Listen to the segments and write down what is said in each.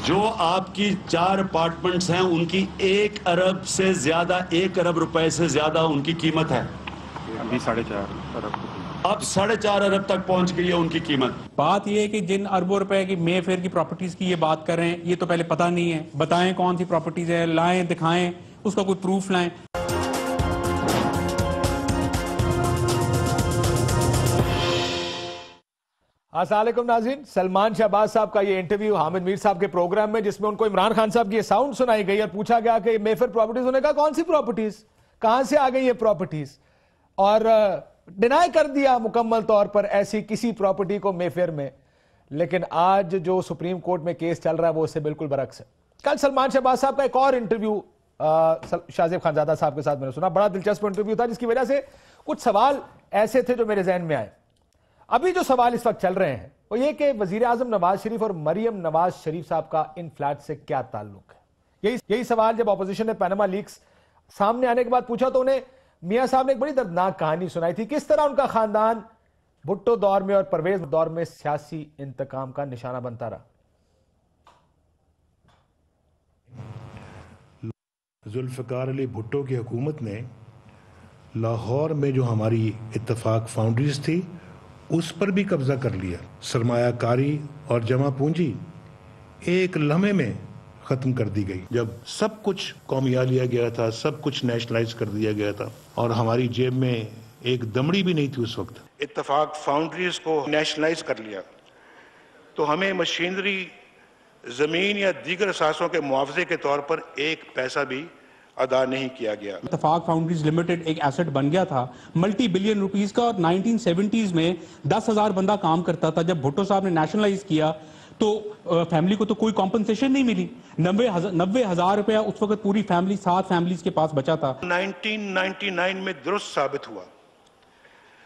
جو آپ کی 4 اپارٹمنٹس ہیں ان کی 1 ارب سے زیادہ 1 ارب روپے سے زیادہ ان کی قیمت ہے. ابھی 4.5 ارب اب 4.5 ارب تک پہنچ گئی ہے ان کی قیمت. بات یہ ہے کہ جن اربوں روپے کی مے فیئر کی پراپرٹیز کی یہ بات کر رہے ہیں، یہ تو پہلے پتہ نہیں ہے. بتائیں کون سی پراپرٹیز ہے، لائیں دکھائیں، اس کا کوئی پروف لائیں. السلام علیکم ناظرین. سلمان شہباز صاحب کا یہ انٹرویو حامد میر صاحب کے پروگرام میں، جس میں ان کو عمران خان صاحب کی یہ ساؤنڈ سنائی گئی اور پوچھا گیا کہ مے فیئر پراپرٹیز، انہوں نے کہا کون سی پراپرٹیز، کہاں سے آ گئی یہ پراپرٹیز، اور ڈینائی کر دیا مکمل طور پر ایسی کسی پراپرٹی کو مے فیئر میں. لیکن آج جو سپریم کورٹ میں کیس چل رہا ہے وہ اس سے بالکل برعکس ہے. کل سلمان شہباز صاحب کا ایک اور انٹرویو شاہ زیب خانزادہ صاحب کے ساتھ میں نے سنا، بڑا دلچسپ انٹرویو تھا، جس کی وجہ سے کچھ سوال ایسے تھے جو میرے ذہن میں آئے. ابھی جو سوال اس وقت چل رہے ہیں وہ یہ کہ وزیر اعظم نواز شریف اور مریم نواز شریف صاحب کا ان فلیٹ سے کیا تعلق ہے. یہی سوال جب اپوزیشن نے پیناما لیکس سامنے آنے کے بعد پوچھا تو انہیں میاں صاحب نے ایک بڑی دردناک کہانی سنائی تھی، کس طرح ان کا خاندان بھٹو دور میں اور پرویز دور میں سیاسی انتقام کا نشانہ بنتا رہا. ذوالفقار علی بھٹو کی حکومت نے لاہور میں جو ہماری اتفاق فاؤنڈریز تھی اس پر بھی قبضہ کر لیا. سرمایہ کاری اور جمع پونجی ایک لمحے میں ختم کر دی گئی. جب سب کچھ قومیہ لیا گیا تھا، سب کچھ نیشنلائز کر دیا گیا تھا اور ہماری جیب میں ایک دمڑی بھی نہیں تھی اس وقت. اتفاق فاؤنڈریز کو نیشنلائز کر لیا تو ہمیں مشینری، زمین یا دیگر اثاثوں کے معاوضے کے طور پر 1 پیسہ بھی ادا نہیں کیا گیا. اتفاق فاؤنڈریز لمیٹڈ ایک ایسٹ بن گیا تھا ملٹی بلین روپیز کا، اور 1970s میں 10,000 بندہ کام کرتا تھا. جب بھٹو صاحب نے نیشنلائز کیا تو فیملی کو تو کوئی کمپنسیشن نہیں ملی. 90,000 روپیہ اس وقت پوری فیملی، 7 فیملیز کے پاس بچا تھا. 1999 میں درست ثابت ہوا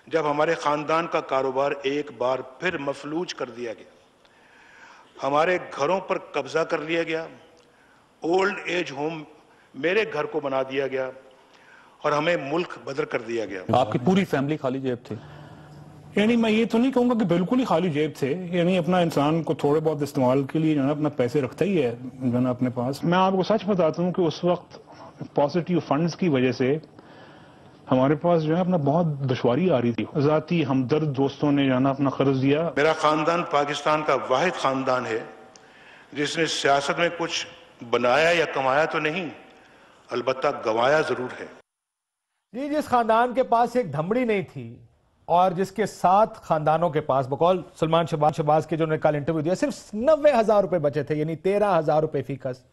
جب ہمارے خاندان کا کاروبار ایک بار پھر مفلوج کر دیا گیا، ہمارے گھروں پر قبضہ کر لیا گیا، اولڈ ایج ہوم میرے گھر کو بنا دیا گیا اور ہمیں ملک بدر کر دیا گیا. آپ کی پوری فیملی خالی جیب تھی؟ یعنی میں یہ تو نہیں کہوں گا کہ بالکل ہی خالی جیب تھے، یعنی اپنا انسان کو تھوڑے بہت استعمال کے لیے جو ہے اپنا پیسے رکھتا ہی ہے جو ہے اپنے پاس. میں آپ کو سچ بتاتا ہوں کہ اس وقت پازیٹیو فنڈز کی وجہ سے ہمارے پاس جو ہے اپنا بہت دشواری آ رہی تھی. ذاتی ہمدرد دوستوں نے جو ہے اپنا قرض دیا. میرا خاندان پاکستان کا واحد خاندان ہے جس نے سیاست میں کچھ بنایا یا کمایا تو نہیں، البتہ گوایا ضرور ہے. جی، جس خاندان کے پاس ایک دھمڑی نہیں تھی اور جس کے 7 خاندانوں کے پاس بقول سلمان شہباز کے جو نے کل انٹرویو دیا صرف 90,000 روپے بچے تھے، یعنی 13,000 روپے فی کس.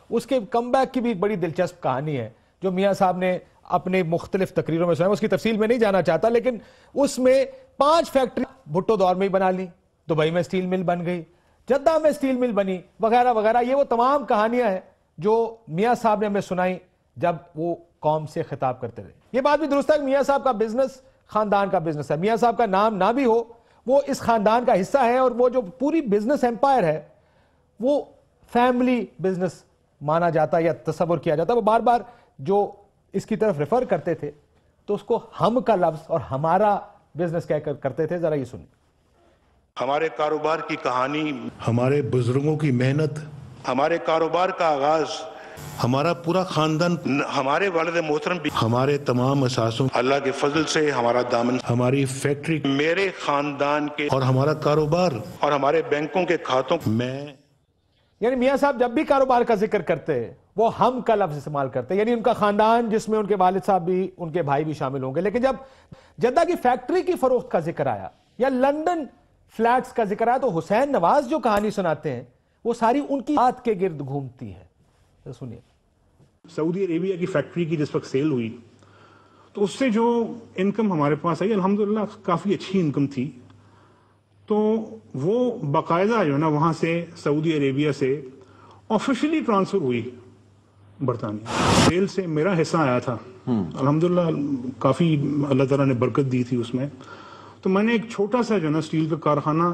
اس کے کم بیک کی بھی ایک بڑی دلچسپ کہانی ہے جو میاں صاحب نے اپنے مختلف تقریروں میں سنا. اس کی تفصیل میں نہیں جانا چاہتا، لیکن اس میں 5 فیکٹری بھٹو دور میں ہی بنا لی، دبئی میں سٹیل مل بن گئی، جدہ میں سٹیل مل بنی، وغیرہ وغیرہ. یہ وہ تمام کہانیاں ہیں جو میاں صاحب نے ہمیں سنائی جب وہ قوم سے خطاب کرتے رہے. یہ بات بھی درست ہے کہ میاں صاحب کا بزنس خاندان کا بزنس ہے. میاں صاحب کا نام نہ بھی ہو، وہ اس خاندان کا حصہ ہے، اور وہ جو پوری بزنس ایمپائر ہے وہ فیملی بزنس مانا جاتا ہے یا تصور کیا جاتا ہے. وہ بار بار جو اس کی طرف ریفر کرتے تھے تو اس کو ہم کا لفظ اور ہمارا بزنس کہہ کر کرتے تھے. ذرا یہ سنیں. ہمارے کاروبار کی کہانی، ہمارے بزرگوں کی محنت، ہمارے کاروبار کا آغاز، ہمارا پورا خاندان، ہمارے والد محترم بھی، ہمارے تمام اثاثوں، اللہ کے فضل سے ہمارا دامن، ہماری فیکٹری، میرے خاندان کے، اور ہمارا کاروبار اور ہمارے بینکوں کے کھاتوں میں. یعنی میاں صاحب جب بھی کاروبار کا ذکر کرتے وہ ہم کا لفظ استعمال کرتے، یعنی ان کا خاندان جس میں ان کے والد صاحب بھی، ان کے بھائی بھی شامل ہوں گے. لیکن جب جدہ کی فیکٹری کی فروخت کا ذکر آیا یا لندن فلیٹس کا ذکر آیا تو حسین نواز جو کہانی سناتے ہیں وہ ساری ان کی بات کے گرد گھومتی ہے. سنیے. سعودی عربیہ کی فیکٹری کی جس وقت سیل ہوئی تو اس سے جو انکم ہمارے پاس آئی الحمدللہ کافی اچھی انکم تھی. تو وہ باقاعدہ جو ہے نا وہاں سے سعودی عربیہ سے آفیشلی ٹرانسفر ہوئی برطانیہ. سیل سے میرا حصہ آیا تھا الحمدللہ، کافی اللہ تعالیٰ نے برکت دی تھی اس میں. تو میں نے ایک چھوٹا سا جو ہے نا اسٹیل کا کارخانہ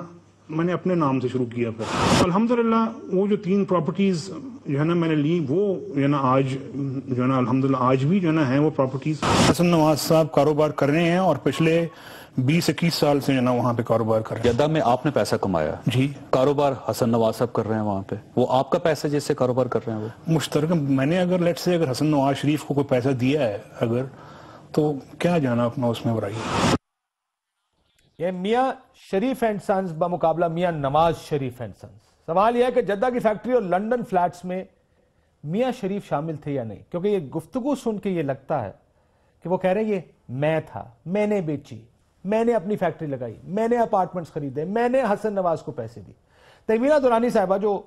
میں نے اپنے نام سے شروع کیا پھر الحمدللہ وہ جو 3 پراپرٹیز جو ہے نا میں نے لی وہ جو ہے نا آج جو ہے نا الحمدللہ آج بھی جو ہے نا ہیں وہ پراپرٹیز. حسن نواز صاحب کاروبار کر رہے ہیں اور پچھلے 20-21 سال سے جو ہے نا وہاں پہ کاروبار کر رہے ہیں. جدہ میں آپ نے پیسہ کمایا جی. کاروبار حسن نواز صاحب کر رہے ہیں وہاں پہ, وہ آپ کا پیسہ جس سے کاروبار کر رہے ہیں وہ مشترکہ میں نے اگر لیٹ سے اگر حسن نواز شریف کو کوئی پیسہ دیا ہے اگر تو کیا جانا اپنا اس میں برائی. یہ میاں شریف اینڈ سنز بمقابلہ میاں نواز شریف اینڈ سنز. سوال یہ ہے کہ جدہ کی فیکٹری اور لنڈن فلیٹس میں میاں شریف شامل تھے یا نہیں, کیونکہ یہ گفتگو سن کے یہ لگتا ہے کہ وہ کہہ رہے ہیں یہ میں تھا, میں نے بیچی, میں نے اپنی فیکٹری لگائی, میں نے اپارٹمنٹس خریدے, میں نے حسن نواز کو پیسے دی. تحمیرہ دورانی صاحبہ جو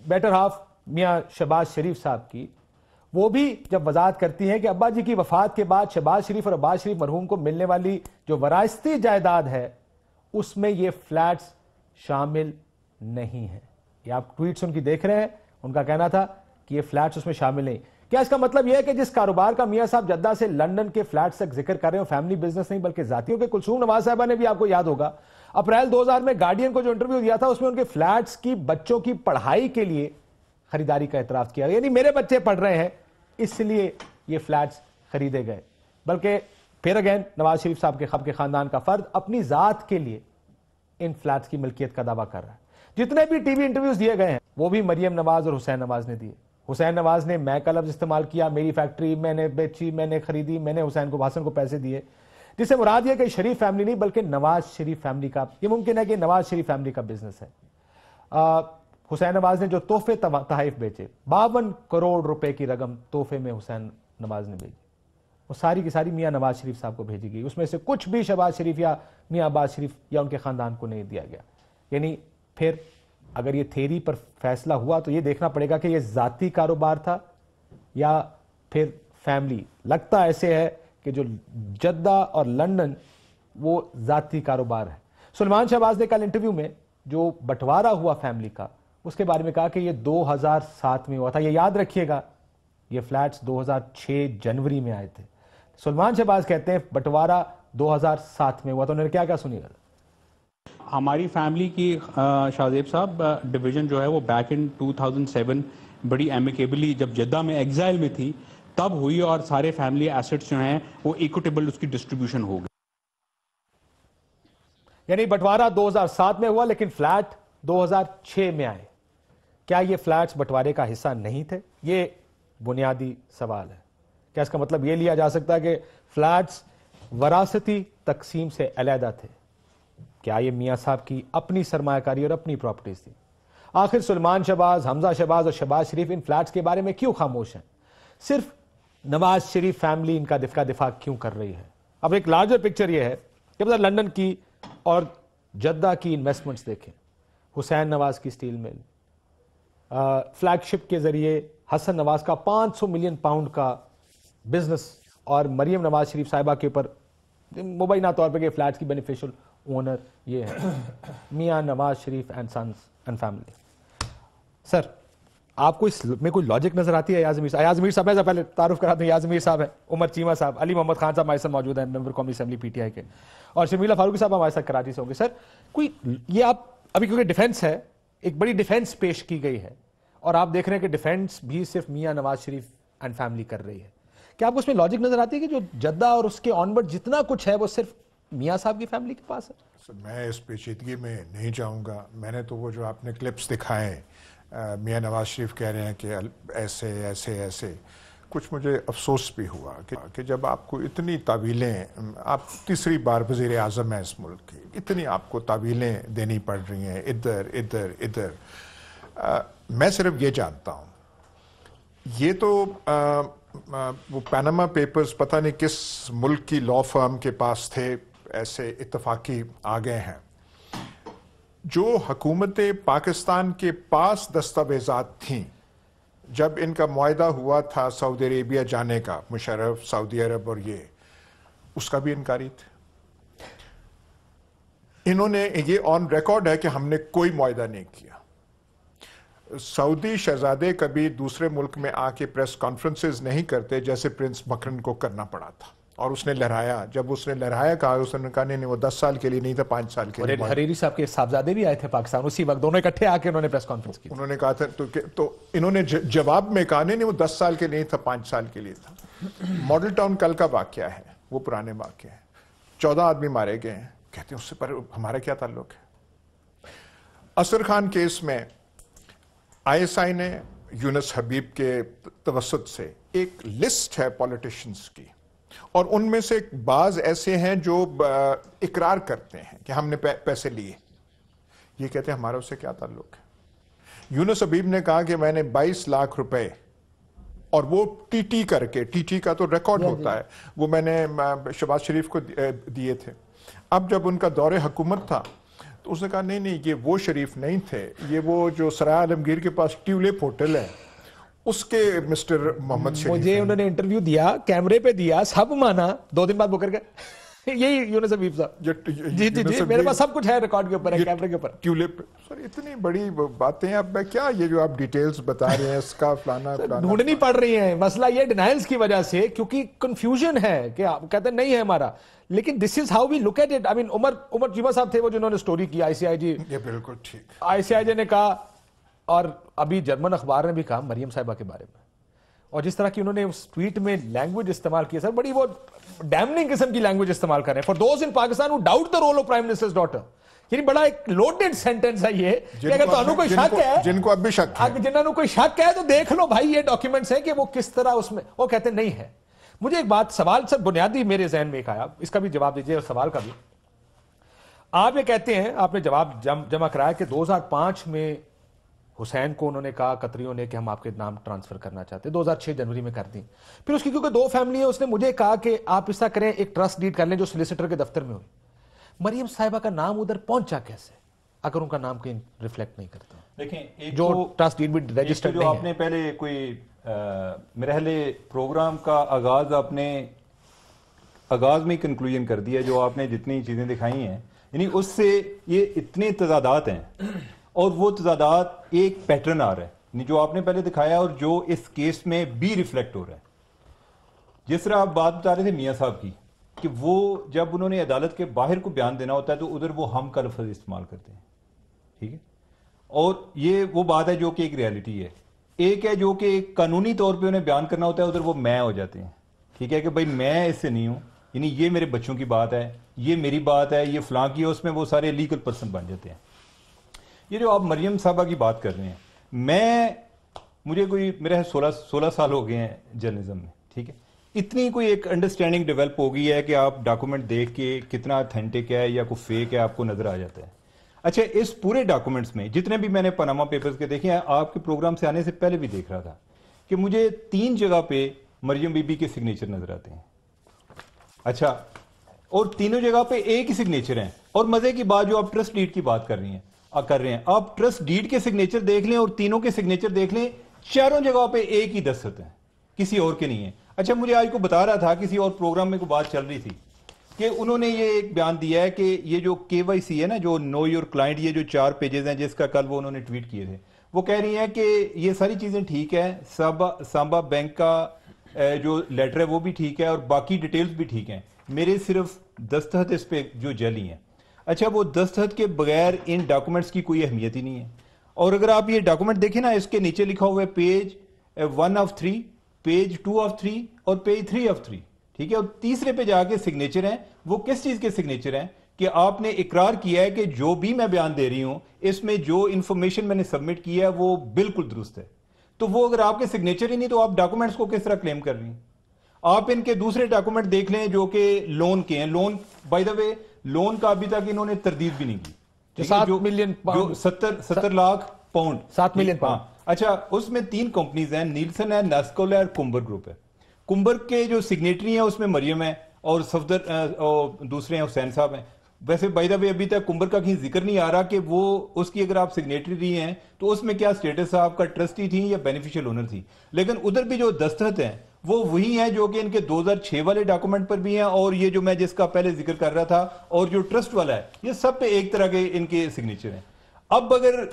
بیٹر ہاف میاں شہباز شریف صاحب کی, وہ بھی جب وضاحت کرتی ہیں کہ ابا جی کی وفات کے بعد شہباز شریف اور عباس شریف مرحوم کو ملنے والی جو وراثتی جائیداد ہے اس میں یہ فلیٹس شامل نہیں ہیں. یہ آپ ٹویٹس ان کی دیکھ رہے ہیں, ان کا کہنا تھا کہ یہ فلیٹس اس میں شامل نہیں. کیا اس کا مطلب یہ ہے کہ جس کاروبار کا میاں صاحب جدہ سے لنڈن کے فلیٹس تک ذکر کر رہے ہیں فیملی بزنس نہیں بلکہ ذاتیوں کے؟ کلثوم نواز صاحبہ نے بھی آپ کو یاد ہوگا اپریل 2000 میں گارڈین کو جو انٹرویو دیا تھا اس میں ان کے فلیٹس کی بچوں کی پڑھائی کے لیے خریداری کا اعتراف کیا, یعنی میرے بچے پڑھ رہے ہیں اس لیے یہ فلیٹس خریدے گئے. بلکہ پھر اگین نواز شریف صاحب کے خاندان کا فرد اپنی ذات کے لیے ان فلیٹس کی ملکیت کا دعویٰ کر رہا ہے. جتنے بھی ٹی وی انٹرویوز دیے گئے ہیں وہ بھی مریم نواز اور حسین نواز نے دیے. حسین نواز نے میں کا لفظ استعمال کیا, میری فیکٹری میں نے بیچی, میں نے خریدی, میں نے حسن کو پیسے دیے, جس سے مراد یہ کہ شریف فیملی نہیں بلکہ نواز شریف فیملی کا, یہ ممکن ہے کہ نواز شریف فیملی کا بزنس ہے. حسین نواز نے جو تحفے تحائف بیچے 52 کروڑ روپے کی رقم تحفے میں حسین نواز نے بھیجی, وہ ساری کی ساری میاں نواز شریف صاحب کو بھیجی گئی. اس میں سے کچھ بھی شہباز شریف یا میاں عباس شریف یا ان کے خاندان کو نہیں دیا گیا. یعنی پھر اگر یہ تھیری پر فیصلہ ہوا تو یہ دیکھنا پڑے گا کہ یہ ذاتی کاروبار تھا یا پھر فیملی. لگتا ایسے ہے کہ جو جدہ اور لنڈن وہ ذاتی کاروبار ہے. سلمان شہباز نے کل انٹرویو میں جو بٹوارا ہوا فیملی کا اس کے بارے میں کہا کہ یہ 2007 میں ہوا تھا. یہ یاد رکھیے گا یہ فلیٹس 2006 جنوری میں آئے تھے. سلمان شہباز کہتے ہیں بٹوارا 2007 میں ہوا تھا. انہوں نے کیا سنی گا. ہماری فیملی کی شاہزیب صاحب ڈویژن جو ہے وہ بیک ان 2007 بڑی ایمیکیبلی جب جدہ میں ایگزائل میں تھی تب ہوئی اور سارے فیملی ایسٹس جو ہیں وہ ایکوٹیبل اس کی ڈسٹریبیوشن ہو گئی. یعنی بٹوارا 2007 میں ہوا لیکن فلیٹ 2006 میں آئے. کیا یہ فلیٹس بٹوارے کا حصہ نہیں تھے؟ یہ بنیادی سوال ہے. کیا اس کا مطلب یہ لیا جا سکتا ہے کہ فلیٹس وراثتی تقسیم سے علیحدہ تھے؟ کیا یہ میاں صاحب کی اپنی سرمایہ کاری اور اپنی پراپرٹیز تھی؟ آخر سلمان شہباز, حمزہ شہباز اور شہباز شریف ان فلیٹس کے بارے میں کیوں خاموش ہیں؟ صرف نواز شریف فیملی ان کا دفاع کیوں کر رہی ہے؟ اب ایک لارجر پکچر یہ ہے کہ لنڈن کی اور جدہ کی انویسٹمنٹس دیکھیں. حسین نواز کی سٹیل مل, فلیگ شپ کے ذریعے حسن نواز کا 500 ملین پاؤنڈ کا بزنس اور مریم نواز شریف صاحبہ کے اوپر مبینہ طور پہ کہ فلیٹس کی بینیفیشل اونر یہ ہے میاں Nawaz Sharif and sons and family. سر آپ کو اس میں کوئی لاجک نظر آتی ہے؟ ایاز میر صاحب ہے, پہلے تعارف کراتے ہیں. ایاز میر صاحب ہے, عمر چیمہ صاحب, علی محمد خان صاحب ہمارے ساتھ موجود ہیں, ممبر قومی اسمبلی پی ٹی آئی کے, اور شمیلہ فاروقی صاحب ہمارے ساتھ کراچی سے ہوں گے. سر کوئی یہ آپ ابھی کیونکہ ڈیفینس ہے, ایک بڑی ڈیفینس پیش کی گئی ہے اور آپ دیکھ رہے ہیں کہ ڈیفینس بھی صرف میاں نواز شریف اینڈ فیملی کر رہی ہے. کیا آپ کو اس میں لاجک نظر آتی ہے کہ جو جدہ اور اس کے آن ورڈ جتنا کچھ ہے وہ صرف میاں صاحب کی فیملی کے پاس ہے؟ میں اس پیچیدگی میں نہیں جاؤں گا. میں نے تو وہ جو آپ نے کلپس دکھائے میاں نواز شریف کہہ رہے ہیں کہ ایسے ایسے ایسے, کچھ مجھے افسوس بھی ہوا کہ جب آپ کو اتنی تعویلیں, آپ تیسری بار وزیر اعظم ہیں اس ملک کی, اتنی آپ کو تعویلیں دینی پڑ رہی ہیں ادھر ادھر ادھر. میں صرف یہ جانتا ہوں یہ تو وہ پیناما پیپرز پتہ نہیں کس ملک کی لا فرم کے پاس تھے, ایسے اتفاقی آ گئے ہیں. جو حکومت پاکستان کے پاس دستاویزات تھیں جب ان کا معاہدہ ہوا تھا سعودی عربیہ جانے کا, مشرف, سعودی عرب اور یہ, اس کا بھی انکاری تھے. انہوں نے یہ آن ریکارڈ ہے کہ ہم نے کوئی معاہدہ نہیں کیا. سعودی شہزادے کبھی دوسرے ملک میں آ کے پریس کانفرنسز نہیں کرتے جیسے پرنس مکرن کو کرنا پڑا تھا. اور اس نے لہرایا. جب اس نے لہرایا کہا, اس نے کہا نہیں وہ 10 سال کے لیے نہیں تھا, 5 سال کے لیے. حریری صاحب کے صاحبزادے بھی آئے تھے پاکستان اسی وقت, دونوں اکٹھے آ کے انہوں نے پریس کانفرنس کی. انہوں نے کہا تھا تو انہوں نے جواب میں کہا نہیں وہ 10 سال کے نہیں تھا, 5 سال کے لیے تھا. ماڈل ٹاؤن کل کا واقعہ ہے, وہ پرانے واقعہ ہے. 14 آدمی مارے گئے ہیں, کہتے ہیں اس سے پر ہمارا کیا تعلق ہے. اصغر خان کیس میں ISI نے یونس حبیب کے توسط سے ایک لسٹ ہے پولیٹیشینز کی, اور ان میں سے بعض ایسے ہیں جو اقرار کرتے ہیں کہ ہم نے پیسے لیے. یہ کہتے ہیں ہمارا اس سے کیا تعلق ہے. یونس حبیب نے کہا کہ میں نے 22 لاکھ روپے, اور وہ TT کر کے, TT کا تو ریکارڈ ہوتا ہے, وہ میں نے شہباز شریف کو دیے تھے. اب جب ان کا دور حکومت تھا تو اس نے کہا نہیں یہ وہ شریف نہیں تھے, یہ وہ جو سرائے عالمگیر کے پاس ٹیولپ ہوٹل ہے اس کے مسٹر محمد شریف. مجھے انہوں نے انٹرویو دیا, کیمرے پہ دیا, سب مانا, 2 دن بعد مکر گئے. یہی یونس حبیب صاحب. جی میرے پاس سب کچھ ہے, ریکارڈ کے اوپر ہے, کیمرے کے اوپر. ٹیولپ سر اتنی بڑی باتیں اب میں کیا, یہ جو آپ ڈیٹیلز بتا رہے ہیں اس کا فلانا ڈھونڈنی پڑ رہی ہیں. مسئلہ یہ ڈینائلز کی وجہ سے, کیونکہ کنفیوژن ہے کہ آپ کہتے ہیں نہیں ہے ہمارا, لیکن this is how we look at it. I mean Umar Cheema sahab تھے وہ جنہوں نے سٹوری کی ICIG. یہ بالکل ٹھیک. ICIG نے کہا, اور ابھی جرمن اخبار نے بھی کہا مریم صاحبہ کے بارے میں, اور جس طرح کی انہوں نے اس ٹویٹ میں لینگویج استعمال کی سر, بڑی وہ ڈیمننگ قسم کی لینگویج استعمال کر رہے ہیں. For those in Pakistan who doubt the role of prime minister's daughter, یعنی بڑا ایک لوڈڈ سینٹنس ہے یہ, کہ اگر تانوں کوئی شک ہے, جن کو اب بھی شک ہے, جنہوں کوئی شک ہے تو دیکھ لو بھائی یہ ڈاکیومنٹس ہیں کہ وہ کس طرح اس میں. وہ کہتے ہیں نہیں ہے. مجھے ایک بات, سوال سب بنیادی میرے ذہن میں ایک آیا, اس کا بھی جواب دیجیے اور سوال کا بھی. آپ یہ کہتے ہیں, آپ نے جواب جمع کرایا کہ 2005 میں حسین کو انہوں نے کہا قطریوں نے کہ ہم آپ کے نام ٹرانسفر کرنا چاہتے ہیں, 2006 جنوری میں کر دیں. پھر اس کی کیونکہ 2 فیملی ہیں, اس نے مجھے کہا کہ آپ اس طرح کریں, ایک ٹرسٹ ڈیڈ کر لیں جو سولیسیٹر کے دفتر میں ہوئی. مریم صاحبہ کا نام ادھر پہنچا کیسے اگر ان کا نام کہیں ریفلیکٹ نہیں کرتا؟ دیکھیں جو ٹرسٹ ڈیڈ بھی رجسٹرڈ جو آپ نے پہلے کوئی مرحلے پروگرام کا آغاز, آپ نے آغاز میں کنکلوژن کر دیا, جو آپ نے جتنی چیزیں دکھائی ہیں, یعنی اس سے یہ اتنے تضادات ہیں, اور وہ تضادات ایک پیٹرن آ رہا ہے, یعنی جو آپ نے پہلے دکھایا اور جو اس کیس میں بھی ریفلیکٹ ہو رہا ہے. جس طرح آپ بات بتا رہے تھے میاں صاحب کی, کہ وہ جب انہوں نے عدالت کے باہر کو بیان دینا ہوتا ہے تو ادھر وہ ہم کا لفظ استعمال کرتے ہیں, ٹھیک ہے, اور یہ وہ بات ہے جو کہ ایک ریالٹی ہے. ایک ہے جو کہ قانونی طور پہ انہیں بیان کرنا ہوتا ہے, ادھر وہ میں ہو جاتے ہیں, ٹھیک ہے, کہ بھائی میں اس سے نہیں ہوں, یعنی یہ میرے بچوں کی بات ہے, یہ میری بات ہے, یہ فلاں کی ہے, اس میں وہ سارے لیگل پرسن بن جاتے ہیں. یہ جو آپ مریم صاحبہ کی بات کر رہے ہیں, مجھے کوئی میرے 16 سال ہو گئے ہیں جرنلزم میں, ٹھیک ہے, اتنی کوئی ایک انڈرسٹینڈنگ ڈیولپ ہو گئی ہے کہ آپ ڈاکومنٹ دیکھ کے کتنا اتھینٹک ہے یا کوئی فیک ہے آپ کو نظر آ جاتا ہے. اچھا, اس پورے ڈاکومنٹس میں جتنے بھی میں نے پاناما پیپرز کے دیکھے ہیں, آپ کے پروگرام سے آنے سے پہلے بھی دیکھ رہا تھا, کہ مجھے 3 جگہ پہ مریم بی بی کے سگنیچر نظر آتے ہیں. اچھا, اور تینوں جگہ پہ ایک ہی سگنیچر ہیں. اور مزے کی بات, جو آپ ٹرسٹ ڈیڈ کی بات کر رہے ہیں, آپ ٹرسٹ ڈیڈ کے سگنیچر دیکھ لیں اور تینوں کے سگنیچر دیکھ لیں, چاروں جگہ پہ ایک ہی دستخط ہیں, کسی اور کے نہیں ہیں. اچھا, مجھے آج کو بتا رہا تھا, کسی اور پروگرام میں کوئی بات چل رہی تھی, کہ انہوں نے یہ ایک بیان دیا ہے کہ یہ جو KYC ہے نا, جو نو یور کلائنٹ, یہ جو 4 پیجز ہیں جس کا کل وہ انہوں نے ٹویٹ کیے تھے, وہ کہہ رہی ہیں کہ یہ ساری چیزیں ٹھیک ہے, سامبا بینک کا جو لیٹر ہے وہ بھی ٹھیک ہے, اور باقی ڈیٹیلز بھی ٹھیک ہیں, میرے صرف دستخط اس پہ جو جعلی ہیں. اچھا, وہ دستخط کے بغیر ان ڈاکومنٹس کی کوئی اہمیت ہی نہیں ہے. اور اگر آپ یہ ڈاکومنٹ دیکھیں نا, اس کے نیچے لکھا ہوا ہے پیج 1 of 3, پیج 2 of 3 اور پیج 3 of 3, ٹھیک ہے, اور تیسرے پہ جا کے سگنیچر ہیں. وہ کس چیز کے سگنیچر ہیں؟ کہ آپ نے اقرار کیا ہے کہ جو بھی میں بیان دے رہی ہوں, اس میں جو انفارمیشن میں نے سبمٹ کی ہے وہ بالکل درست ہے. تو وہ اگر آپ کے سگنیچر ہی نہیں تو آپ ڈاکومنٹس کو کس طرح کلیم کر رہی ہیں؟ آپ ان کے دوسرے ڈاکومنٹ دیکھ لیں جو کہ لون کے ہیں. Loan by the way, loan کا ابھی تک انہوں نے تردید بھی نہیں کی. 7 million pound, 70 lakh pound, 7 million pound. اچھا, اس میں 3 کمپنیز ہیں, نیلسن ہے, نیسکول ہے, اور کمبر گروپ ہے. کمبر کے جو سگنیٹری ہیں اس میں مریم ہے, اور دوسرے ہیں حسین صاحب ہیں. ویسے بائی دا وے ابھی تک کمبر کا کہیں ذکر نہیں آ رہا کہ وہ اس کی اگر آپ سگنیٹری رہی ہیں تو اس میں کیا سٹیٹس آپ کا ٹرسٹی تھی یا بینیفیشل اونر تھی. لیکن ادھر بھی جو دستخط ہیں وہ وہی ہیں جو کہ ان کے 2006 والے ڈاکومنٹ پر بھی ہیں, اور یہ جو میں جس کا پہلے ذکر کر رہا تھا, اور جو ٹرسٹ والا ہے, یہ سب پہ ایک طرح کے ان کے سگنیچر ہیں. اب اگر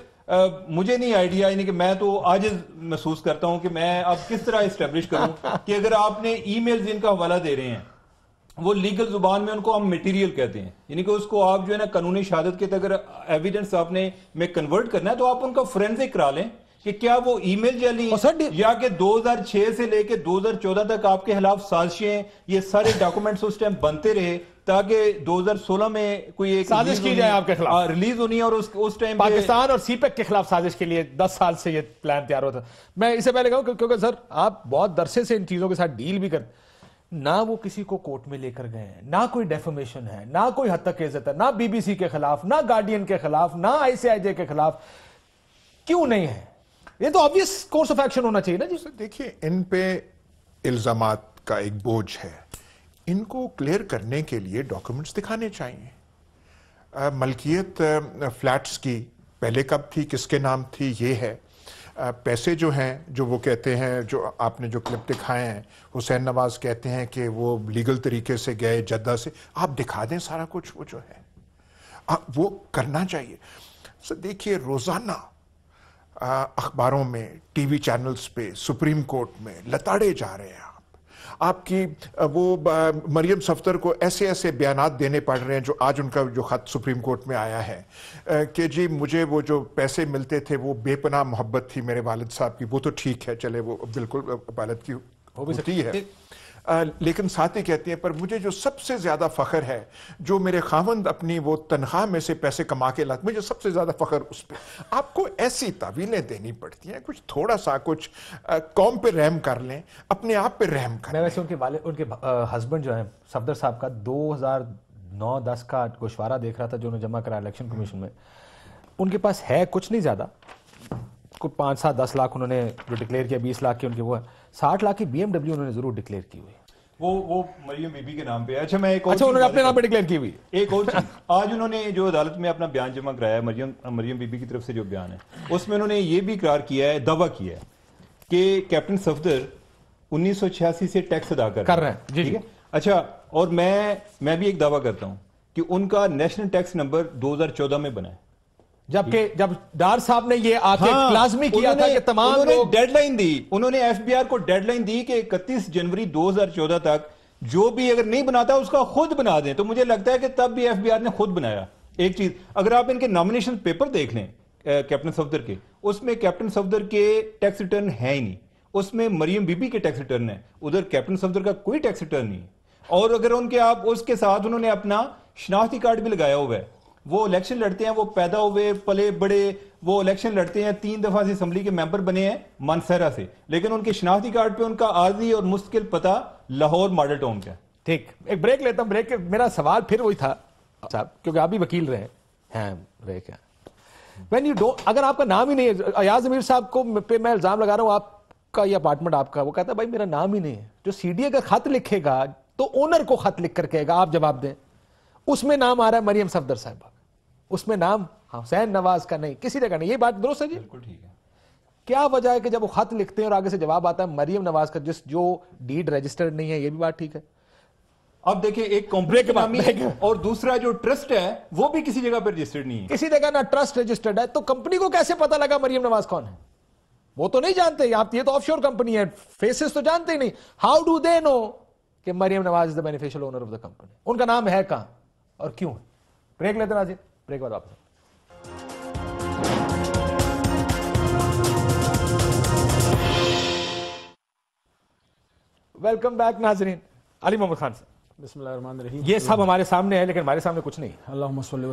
مجھے نہیں آئیڈیا, یعنی کہ میں تو عاجز محسوس کرتا ہوں کہ میں اب کس طرح اسٹیبلش کروں کہ اگر آپ نے ای میلز ان کا حوالہ دے رہے ہیں, وہ لیگل زبان میں ان کو ہم میٹیریل کہتے ہیں، یعنی کہ اس کو آپ جو ہے نا قانونی شہادت کے اگر ایویڈنس آپ نے میں کنورٹ کرنا ہے تو آپ ان کا فورینسک کرا لیں کہ کیا وہ ای میل جعلی یا کہ 2006 سے لے کے 2014 تک آپ کے خلاف سازشیں، یہ سارے ڈاکومنٹس اس ٹائم بنتے رہے تاکہ 2016 میں کوئی ایک سازش کی جائے آپ کے خلاف، ریلیز ہونی ہے، اور اس ٹائم پاکستان اور سی پیک کے خلاف سازش کے لیے 10 سال سے یہ پلان تیار ہوتا. میں اسے پہلے کہوں کیونکہ سر آپ بہت عرصے سے ان چیزوں کے ساتھ ڈیل بھی کرتے، نہ وہ کسی کو کورٹ میں لے کر گئے ہیں، نہ کوئی ڈیفیمیشن ہے، نہ کوئی حد تک عزت ہے، نہ بی بی سی کے خلاف، نہ گارڈین کے خلاف، نہ آئی سی آئی جے کے خلاف. کیوں نہیں ہے؟ یہ تو obvious کورس آف ایکشن ہونا چاہیے نا جی. دیکھیے ان پہ الزامات کا ایک بوجھ ہے، ان کو کلیئر کرنے کے لیے ڈاکومنٹس دکھانے چاہیے. ملکیت فلیٹس کی پہلے کب تھی، کس کے نام تھی، یہ ہے. پیسے جو ہیں جو وہ کہتے ہیں، جو آپ نے جو کلپ دکھائے ہیں، حسین نواز کہتے ہیں کہ وہ لیگل طریقے سے گئے جدہ سے، آپ دکھا دیں سارا کچھ. وہ جو ہے وہ کرنا چاہیے. دیکھیے روزانہ اخباروں میں، ٹی وی چینلز پہ، سپریم کورٹ میں لتاڑے جا رہے ہیں. آپ کی وہ مریم صفدر کو ایسے ایسے بیانات دینے پڑ رہے ہیں، جو آج ان کا جو خط سپریم کورٹ میں آیا ہے کہ جی مجھے وہ جو پیسے ملتے تھے وہ بے پناہ محبت تھی میرے والد صاحب کی. وہ تو ٹھیک ہے، چلے وہ بالکل والد کی ہوتی ہے، لیکن ساتھ ہی کہتی ہیں پر مجھے جو سب سے زیادہ فخر ہے جو میرے خاوند اپنی وہ تنخواہ میں سے پیسے کما کے لاتے، مجھے سب سے زیادہ فخر اس پہ. آپ کو ایسی تعویلیں دینی پڑتی ہیں، کچھ تھوڑا سا کچھ قوم پہ رحم کر لیں، اپنے آپ پہ رحم کر لیں. میں ویسے ان کے ہسبینڈ جو ہیں صفدر صاحب کا 2009-10 کا گوشوارہ دیکھ رہا تھا جو انہوں نے جمع کرا الیکشن کمیشن میں. ان کے پاس ہے کچھ نہیں زیادہ، کوئی 5-7-10 لاکھ انہوں نے جو ڈکلیئر کیا، 20 لاکھ کی ان کے وہ ہے، 60 لاکھ کی BMW انہوں نے ضرور ڈکلیئر کی ہوئی. وہ مریم بی بی کے نام پہ. اچھا میں ایک اور انہوں نے اپنے نام پہ ڈکلیئر کی ہوئی. ایک اور چیز، آج انہوں نے جو عدالت میں اپنا بیان جمع کرایا مریم بی بی کی طرف سے جو بیان ہے، اس میں انہوں نے یہ بھی اقرار کیا ہے، دعویٰ کیا ہے کہ کیپٹن صفدر 1986 سے ٹیکس ادا کر رہے ہیں. ٹھیک ہے. اچھا، اور میں بھی ایک دعویٰ کرتا ہوں کہ ان کا نیشنل ٹیکس نمبر 2014 میں بنا ہے، جبکہ جب ڈار صاحب نے یہ آ کے لازمی کیا تھا کہ تمام لوگ ڈیڈ لائن دی، انہوں نے ایف بی آر کو ڈیڈ لائن دی کہ 31 جنوری 2014 تک جو بھی اگر نہیں بناتا اس کا خود بنا دیں. تو مجھے لگتا ہے کہ تب بھی ایف بی آر نے خود بنایا. ایک چیز، اگر آپ ان کے نامینیشن پیپر دیکھ لیں کیپٹن صفدر کے، اس میں کیپٹن صفدر کے ٹیکس ریٹرن ہے ہی نہیں، اس میں مریم بی بی کے ٹیکس ریٹرن ہے، ادھر کیپٹن صفدر کا کوئی ٹیکس ریٹرن نہیں. اور اگر ان کے آپ اس کے ساتھ انہوں نے اپنا شناختی کارڈ بھی لگایا ہوا ہے. وہ الیکشن لڑتے ہیں، وہ پیدا ہوئے پلے بڑے، وہ الیکشن لڑتے ہیں، 3 دفعہ سے اسمبلی کے ممبر بنے ہیں مانسہرہ سے، لیکن ان کے شناختی کارڈ پہ ان کا عارضی اور مستقل پتہ لاہور ماڈل ٹاؤن کا. ٹھیک، ایک بریک لیتا ہوں. بریک میرا سوال پھر وہی تھا صاحب، کیونکہ آپ بھی وکیل رہے ہیں. بریک ہے وین یو ڈونٹ، اگر آپ کا نام ہی نہیں ہے، ایاز امیر صاحب کو پہ میں الزام لگا رہا ہوں، آپ کا یہ اپارٹمنٹ آپ کا، وہ کہتا ہے بھائی میرا نام ہی نہیں ہے. جو سی ڈی اے کا خط لکھے گا تو اونر کو خط لکھ کر کہے گا آپ جواب دیں، اس میں نام آ رہا ہے مریم صفدر صاحبہ، اس میں نام حسین نواز کا نہیں، کسی جگہ نہیں. یہ بات درست ہے جی؟ بالکل ٹھیک ہے. کیا وجہ ہے کہ جب وہ خط لکھتے ہیں اور آگے سے جواب آتا ہے مریم نواز کا، جو ڈیڈ رجسٹرڈ نہیں ہے؟ یہ بھی بات ٹھیک ہے. اب دیکھیں، ایک کمپنی نامی اور دوسرا جو ٹرسٹ ہے وہ بھی کسی جگہ پر رجسٹرڈ نہیں ہے. کسی جگہ نہ ٹرسٹ رجسٹرڈ ہے، تو کمپنی کو کیسے پتا لگا مریم نواز کون ہے؟ وہ تو نہیں جانتے. یہ تو آف شور کمپنی ہے، فیسز تو جانتے ہی نہیں. ہاؤ ڈو دے نو کہ Maryam Nawaz is the beneficial owner of the company? ان کا نام ہے کہاں اور کیوں ہے؟ بریک لیتے ناظرین، بریک بعد واپس. ویلکم بیک ناظرین. علی محمد خان صاحب، بسم اللہ الرحمن الرحیم. یہ سب ہمارے سامنے ہے لیکن ہمارے سامنے کچھ نہیں. اللہم صلی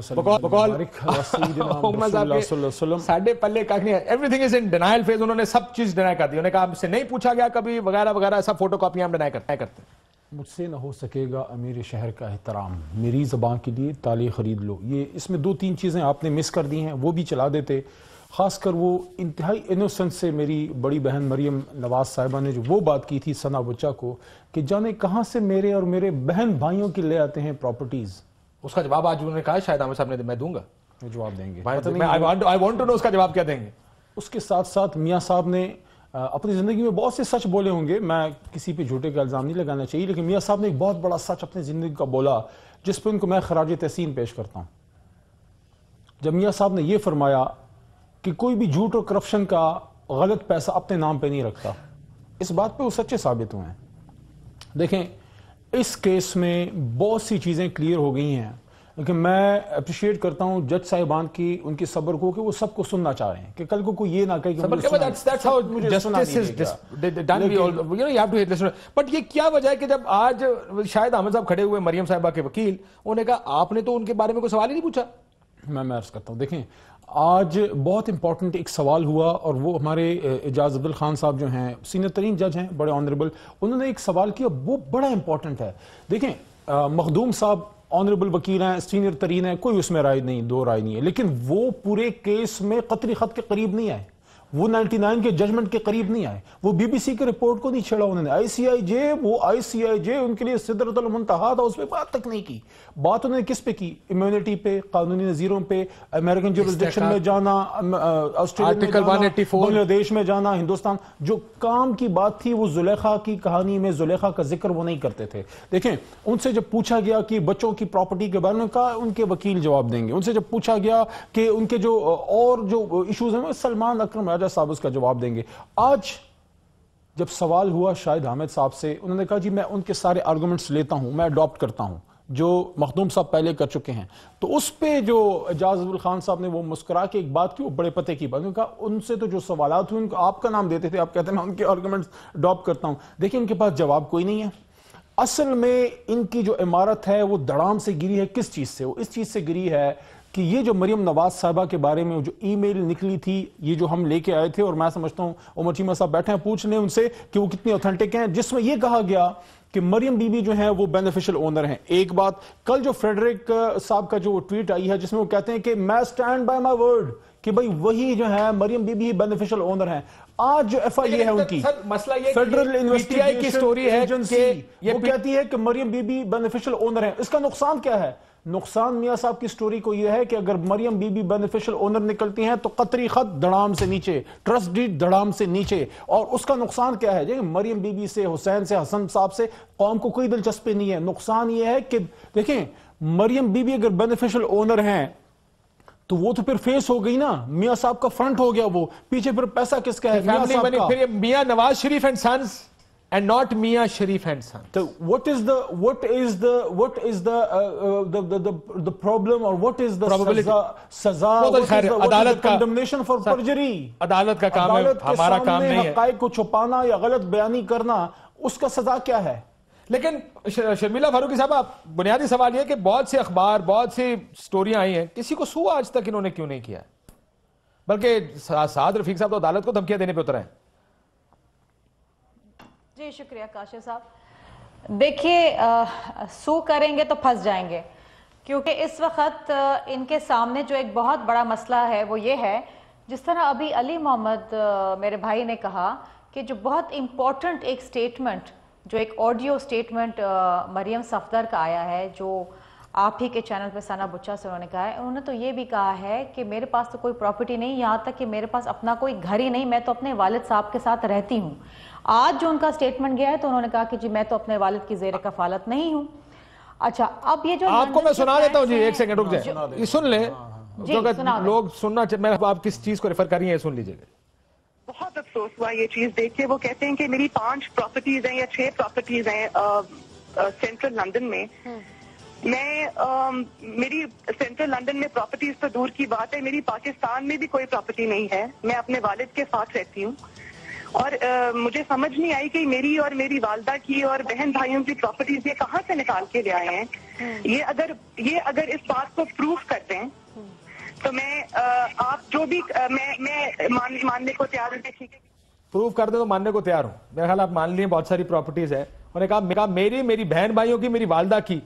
وسلم. ساڈے پلے کا نہیں ہے. Every thing is in denial phase. انہوں نے سب چیز ڈینائی کر دی. انہوں نے کہا ہم سے نہیں پوچھا گیا کبھی وغیرہ وغیرہ، سب فوٹو کاپیاں ہم ڈینائی کرتے ہیں. مجھ سے نہ ہو سکے گا امیر شہر کا احترام، میری زبان کے لیے تالی خرید لو. یہ اس میں 2-3 چیزیں آپ نے مس کر دی ہیں، وہ بھی چلا دیتے. خاص کر وہ انتہائی انوسنٹ سے میری بڑی بہن مریم نواز صاحبہ نے جو وہ بات کی تھی ثنا بچہ کو کہ جانے کہاں سے میرے اور میرے بہن بھائیوں کی لے آتے ہیں پراپرٹیز. اس کا جواب آج انہوں نے کہا شاہد احمد صاحب نے، میں دوں گا جواب دیں گے. I want to know اس کا جواب کیا دیں گے. اس کے ساتھ ساتھ میاں صاحب نے اپنی زندگی میں بہت سے سچ بولے ہوں گے، میں کسی پہ جھوٹے کا الزام نہیں لگانا چاہیے، لیکن میاں صاحب نے ایک بہت بڑا سچ اپنی زندگی کا بولا جس پہ ان کو میں خراج تحسین پیش کرتا ہوں. جب میاں صاحب نے یہ فرمایا کہ کوئی بھی جھوٹ اور کرپشن کا غلط پیسہ اپنے نام پہ نہیں رکھتا، اس بات پہ وہ سچے ثابت ہوئے ہیں. دیکھیں، اس کیس میں بہت سی چیزیں کلیئر ہو گئی ہیں، لیکن میں اپریشیٹ کرتا ہوں جج صاحبان کی ان کی صبر کو کہ وہ سب کو سننا چاہ رہے ہیں، کہ کل کو کوئی یہ نہ کہے کہ بٹ یہ کیا وجہ ہے کہ جب آج شاہد احمد صاحب کھڑے ہوئے مریم صاحبہ کے وکیل، انہوں نے کہا آپ نے تو ان کے بارے میں کوئی سوال ہی نہیں پوچھا. میں عرض کرتا ہوں، دیکھیں آج بہت امپورٹنٹ ایک سوال ہوا، اور وہ ہمارے اعجاز عبد الخان صاحب جو ہیں سینئر ترین جج ہیں، بڑے آنریبل، انہوں نے ایک سوال کیا، وہ بڑا امپورٹنٹ ہے. دیکھیں مخدوم صاحب آنریبل وکیل ہیں، سینئر ترین ہیں، کوئی اس میں رائے نہیں، دو رائے نہیں ہے، لیکن وہ پورے کیس میں قطری خط کے قریب نہیں آئے، وہ 99 کے ججمنٹ کے قریب نہیں آئے، وہ بی بی سی کے رپورٹ کو نہیں چھیڑا انہوں نے. آئی سی آئی جے ان کے لیے سدرۃ المنتہا تھا، اس پہ بات تک نہیں کی. بات انہوں نے کس پہ کی؟ امیونٹی پہ، قانونی نظیروں پہ، امریکن جورسڈکشن میں جانا، آسٹریلیا میں جانا، بنگلہ دیش میں جانا، ہندوستان. جو کام کی بات تھی وہ زلیخا کی کہانی میں زلیخا کا ذکر وہ نہیں کرتے تھے. دیکھیں ان سے جب پوچھا گیا کہ بچوں کی پراپرٹی کے بارے میں، کہا ان کے وکیل جواب دیں گے. ان سے جب پوچھا گیا کہ ان کے جو اور جو ایشوز ہیں، سلمان اکرم راجہ صاحب اس کا جواب دیں گے. آج جب سوال ہوا شاہد حامد صاحب سے، انہوں نے کہا جی میں ان کے سارے آرگومنٹس لیتا ہوں، میں اڈاپٹ کرتا ہوں جو مخدوم صاحب پہلے کر چکے ہیں. تو اس پہ جو اعجاز عبد الخان صاحب نے وہ مسکرا کے ایک بات کی، وہ بڑے پتے کی بات، کہا ان سے تو جو سوالات ہوئے ان کو آپ کا نام دیتے تھے، آپ کہتے ہیں میں ان کے آرگومنٹس اڈاپٹ کرتا ہوں. دیکھیں ان کے پاس جواب کوئی نہیں ہے. اصل میں ان کی جو عمارت ہے وہ دڑام سے گری ہے. کس چیز سے؟ وہ اس چیز سے گری ہے کہ یہ جو مریم نواز صاحبہ کے بارے میں جو ای میل نکلی تھی، یہ جو ہم لے کے آئے تھے، اور میں سمجھتا ہوں عمر چیمہ صاحب بیٹھے ہیں، پوچھ لیں ان سے کہ وہ کتنی اوتھینٹک ہیں، جس میں یہ کہا گیا کہ مریم بی بی جو ہیں وہ بینیفیشل اونر ہیں. ایک بات، کل جو فریڈرک صاحب کا جو ٹویٹ آئی ہے جس میں وہ کہتے ہیں کہ میں سٹینڈ بائی مائی ورڈ، کہ بھئی وہی جو ہے مریم بی بی بینیفیشل اونر ہیں. آج جو ایف آئی اے ہے ان کی مسئلہ یہ فیڈرل انویسٹیگیشن کی سٹوری ہے وہ کہتی ہے کہ مریم بی بی بینیفیشل اونر ہیں. اس کا نقصان کیا ہے؟ نقصان میاں صاحب کی سٹوری کو یہ ہے کہ اگر مریم بی بی بینیفیشل اونر نکلتی ہیں تو قطری خط دڑام سے نیچے، ٹرسٹ ڈیڈ دڑام سے نیچے. اور اس کا نقصان کیا ہے؟ مریم بی بی سے، حسین سے، حسن صاحب سے قوم کو کوئی دلچسپی نہیں ہے. نقصان یہ ہے کہ دیکھیں مریم بی بی اگر بینیفیشل اونر ہیں تو وہ تو پھر فیس ہو گئی نا، میاں صاحب کا فرنٹ ہو گیا، وہ پیچھے پھر پیسہ کس کا ہے؟ میاں صاحب کا. پھر Mian Nawaz Sharif and sons and not Mia Sharif and Sons. So what is the problem, or what is the سزا عدالت کا condemnation for perjury؟ عدالت کا کام ہے، ہمارا کام نہیں ہے. حقائق کو چھپانا یا غلط بیانی کرنا، اس کا سزا کیا ہے؟ لیکن شرمیلا فاروقی صاحب، بنیادی سوال یہ کہ بہت سے اخبار، بہت سی سٹوریاں آئی ہیں، کسی کو سو آج تک انہوں نے کیوں نہیں کیا؟ بلکہ سعد رفیق صاحب تو عدالت کو دھمکیاں دینے پہ اترے ہیں. جی شکریہ کاشف صاحب. دیکھیے سو کریں گے تو پھنس جائیں گے، کیونکہ اس وقت ان کے سامنے جو ایک بہت بڑا مسئلہ ہے وہ یہ ہے، جس طرح ابھی علی محمد میرے بھائی نے کہا کہ جو بہت امپورٹنٹ ایک سٹیٹمنٹ، جو ایک آڈیو سٹیٹمنٹ مریم صفدر کا آیا ہے، جو آپ ہی کے چینل پہ ثنا بچہ سے انہوں نے کہا ہے، انہوں نے تو یہ بھی کہا ہے کہ میرے پاس تو کوئی پراپرٹی نہیں، یہاں تک کہ میرے پاس اپنا کوئی گھر ہی نہیں، میں تو اپنے والد صاحب کے ساتھ رہتی ہوں. آج جو ان کا سٹیٹمنٹ گیا ہے تو انہوں نے کہا کہ جی میں تو اپنے والد کی زیر کفالت نہیں ہوں. اچھا اب یہ جو آپ کو میں سنا دیتا ہوں، جی ایک سیکنڈ رک جائیں، یہ سن لیں، لوگ سننا، میں آپ کس چیز کو ریفر کر رہی ہیں سن لیجئے گا. بہت افسوس ہوا یہ چیز دیکھ کے. وہ کہتے ہیں کہ میری 5 پراپرٹیز ہیں یا 6 پراپرٹیز ہیں سینٹرل لندن میں. میری سینٹرل لندن میں پراپرٹیز تو دور کی بات ہے، میری پاکستان میں بھی کوئی پراپرٹی نہیں ہے. میں اپنے والد کے ساتھ رہتی ہوں، اور مجھے سمجھ نہیں آئی کہ میری اور میری والدہ کی اور بہن بھائیوں کی پراپرٹیز یہ کہاں سے نکال کے لے آئے ہیں. یہ اگر اس بات کو پروف کر دیں تو میں آپ جو بھی میں ماننے کو تیار ہوں. ٹھیک ہے، پروف کر دیں تو ماننے کو تیار ہوں. میرے خیال آپ مان لیے بہت ساری پراپرٹیز ہیں. انہوں نے کہا میری بہن بھائیوں کی، میری والدہ کی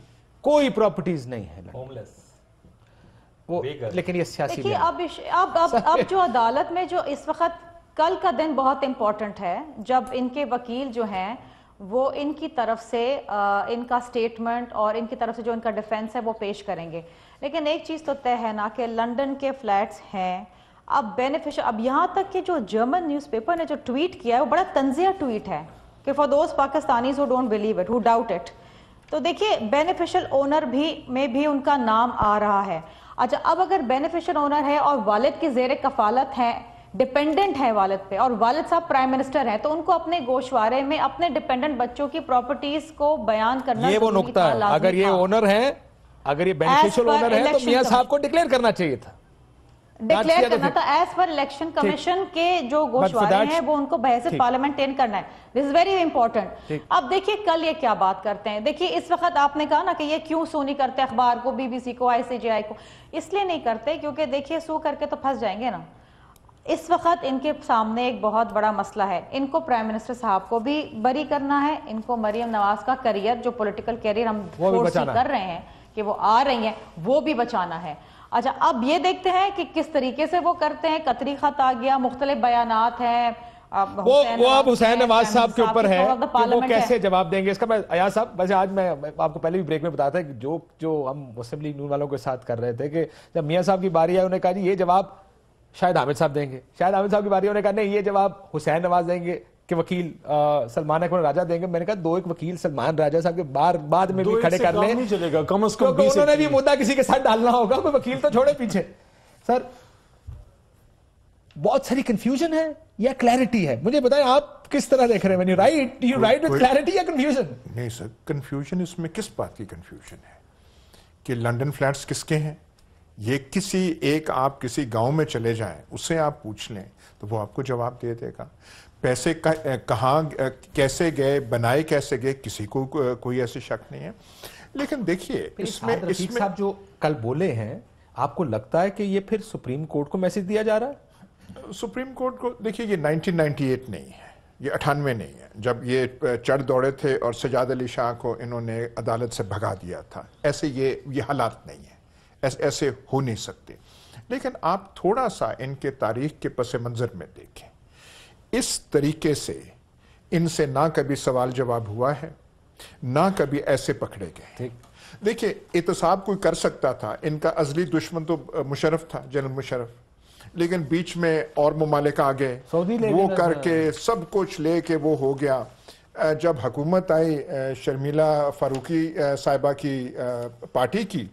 کوئی پراپرٹیز نہیں ہے. وہ لیکن یہ سیاسی دیکھیے اب جو عدالت میں جو اس وقت کل کا دن بہت امپورٹنٹ ہے، جب ان کے وکیل جو ہیں وہ ان کی طرف سے ان کا سٹیٹمنٹ اور ان کی طرف سے جو ان کا ڈیفنس ہے وہ پیش کریں گے. لیکن ایک چیز تو طے ہے نا کہ لنڈن کے فلیٹس ہیں اب بینیفیشل. اب یہاں تک کہ جو جرمن نیوز پیپر نے جو ٹویٹ کیا ہے وہ بڑا تنزیہ ٹویٹ ہے کہ for those Pakistanis who don't believe it, who doubt it. تو دیکھیے بینیفیشل اونر میں بھی ان کا نام آ رہا ہے. اچھا اب اگر بینیفیشل اونر ہے اور والد کی زیر کفالت ہیں ڈیپینڈنٹ ہے والد پہ اور والد صاحب پرائم منسٹر ہیں تو ان کو اپنے گوشوارے میں اپنے ڈیپینڈنٹ بچوں کی پراپرٹیز کو بیان کرنا یہ وہ نقطہ ہے. اگر یہ اونر ہے, اگر یہ بینیفیشل اونر ہے تو میاں صاحب کو ڈکلیئر کرنا چاہیے تھا, ڈکلیئر کرنا تھا ایز پر الیکشن کمیشن کے جو گوشوارے ہیں وہ ان کو بحیثیت پارلیمنٹ ٹین کرنا ہے. دس از ویری امپورٹنٹ. اب دیکھیے کل یہ کیا بات کرتے ہیں. دیکھیے اس وقت آپ نے کہا نا کہ یہ کیوں سو نہیں کرتے اخبار کو, بی بی سی کو, ICJI کو, اس لیے نہیں کرتے کیونکہ دیکھیے سو کر کے تو پھنس جائیں گے نا. اس وقت ان کے سامنے ایک بہت بڑا مسئلہ ہے. ان کو پرائم منسٹر صاحب کو بھی بری کرنا ہے, ان کو مریم نواز کا کریئر جو پولیٹیکل کیریئر ہم فورسی کر رہے ہیں کہ وہ آ رہی ہیں وہ بھی بچانا ہے. اچھا اب یہ دیکھتے ہیں کہ کس طریقے سے وہ کرتے ہیں. قطری خط آ گیا, مختلف بیانات ہیں, وہ اب حسین نواز صاحب کے اوپر ہے کہ وہ کیسے جواب دیں گے اس کا. میں ایاز صاحب ویسے آج میں آپ کو پہلے بھی بریک میں بتایا تھا کہ جو ہم مسلم لیگ نون والوں کے ساتھ کر رہے تھے کہ جب میاں صاحب کی باری آئی انہوں نے کہا جی یہ جواب شاید حامد صاحب دیں گے, شاید حامد صاحب کی باری انہوں نے کہا نہیں یہ جواب حسین نواز دیں گے کہ وکیل سلمان اکمل راجہ دیں گے. میں نے کہا دو ایک وکیل سلمان راجہ صاحب کے بعد میں بھی کھڑے کر لیں, نہیں چلے گا کم از کم کیونکہ انہوں نے بھی مدعا کسی کے ساتھ ڈالنا ہوگا, کوئی وکیل تو چھوڑے پیچھے. سر بہت ساری کنفیوژن ہے یا کلیئرٹی ہے؟ مجھے بتائیں آپ کس طرح دیکھ رہے ہیں. یو رائٹ وتھ کلیئرٹی یا کنفیوژن؟ نہیں سر, کنفیوژن اس میں کس بات کی کنفیوژن ہے کہ لنڈن فلیٹس کس کے ہیں؟ یہ کسی ایک آپ کسی گاؤں میں چلے جائیں اس سے آپ پوچھ لیں تو وہ آپ کو جواب دے دے گا. پیسے کہاں کیسے گئے, بنائے کیسے گئے, کسی کو کوئی ایسی شک نہیں ہے. لیکن دیکھیے اس میں صاحب جو کل بولے ہیں آپ کو لگتا ہے کہ یہ پھر سپریم کورٹ کو میسج دیا جا رہا ہے؟ سپریم کورٹ کو دیکھیے یہ 1998 نہیں ہے, یہ 98 نہیں ہے جب یہ چڑھ دوڑے تھے اور سجاد علی شاہ کو انہوں نے عدالت سے بھگا دیا تھا. ایسے یہ حالات نہیں ہیں, ایسے ہو نہیں سکتے. لیکن آپ تھوڑا سا ان کے تاریخ کے پس منظر میں دیکھیں, اس طریقے سے ان سے نہ کبھی سوال جواب ہوا ہے نہ کبھی ایسے پکڑے گئے. دیکھیں احتساب کوئی کر سکتا تھا, ان کا ازلی دشمن تو مشرف تھا, جنرل مشرف, لیکن بیچ میں اور ممالک آ گئے, وہ کر کے سب کچھ لے کے وہ ہو گیا. جب حکومت آئی شرمیلا فاروقی صاحبہ کی پارٹی کی